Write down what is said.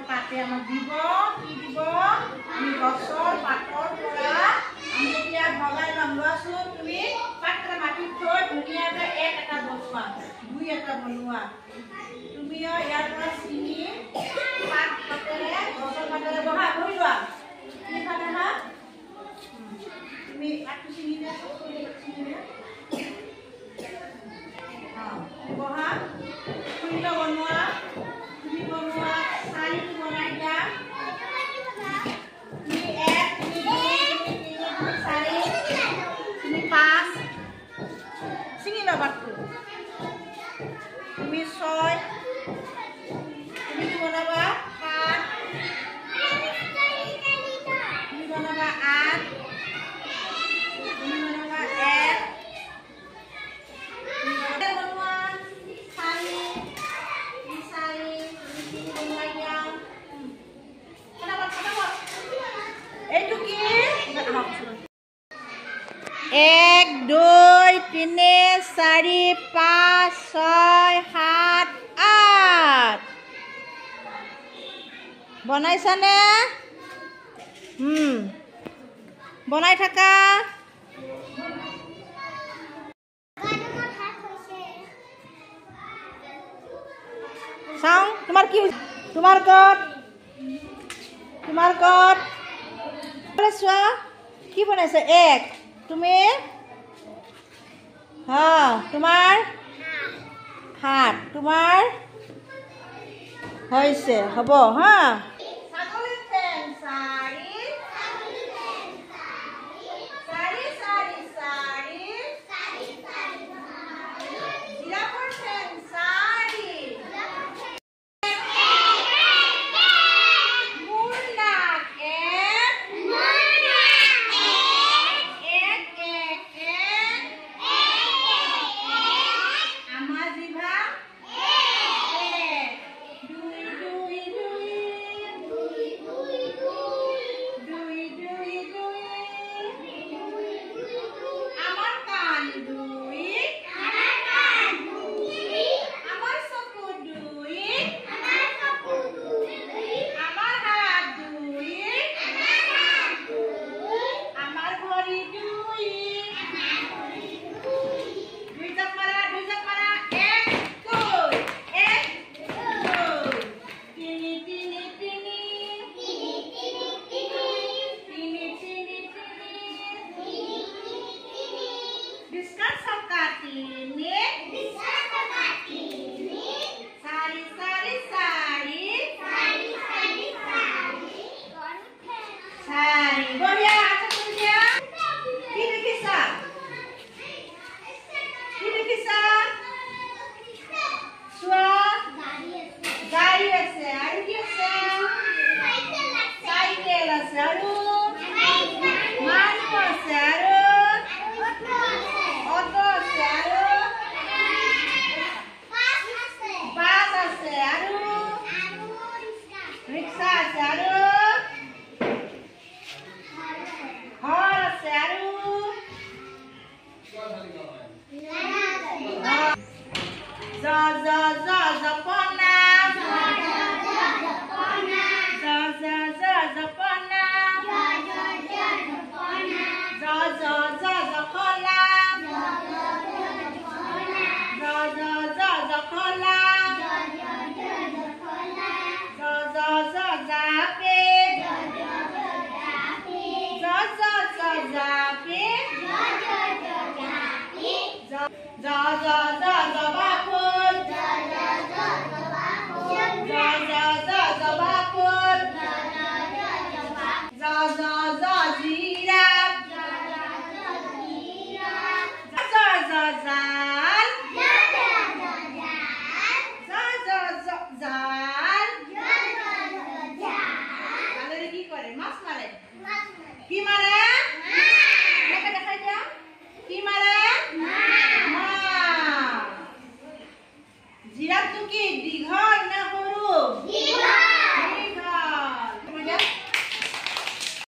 পাতে আমাক দিব কি দিব আমি গছৰ পাতৰ পৰা আমি এতিয়া ভগাই ল'ম লোৱাচোন তুমি পাতটা মাটিত থৈ ধুনীয়াকৈ এক এটা বনোৱা দুই এটা বনোৱা তুমি ইয়াৰ পৰা চিনি পাত পাতেৰে গছৰ পাতেৰে বহা বহি লোৱা তুমি খালে হা তুমি পাতটো চিনি দিয়া বহা শূন্য বনোৱা তুমি বনোৱা চাৰিটো বনাই দিয়া তুমি এক তুমি দুই তুমি তিনি তুমি চাৰি তুমি পাঁচ চিঙি লোৱা পাতটো তুমি ছয় তুমি কি বনাবা সাত তুমি বনাবা আঠ তুমি বনাবা এক এক দুই তিনি চাৰি পাঁচ ছয় সাত আঠ বনাইছানে বনাই থাকা চাওঁ তোমাৰ কি তোমাৰ ক'ত চোৱা কি বনাইছে এক তুমি তোমাৰ হাত তোমাৰ হৈছে হ'ব হা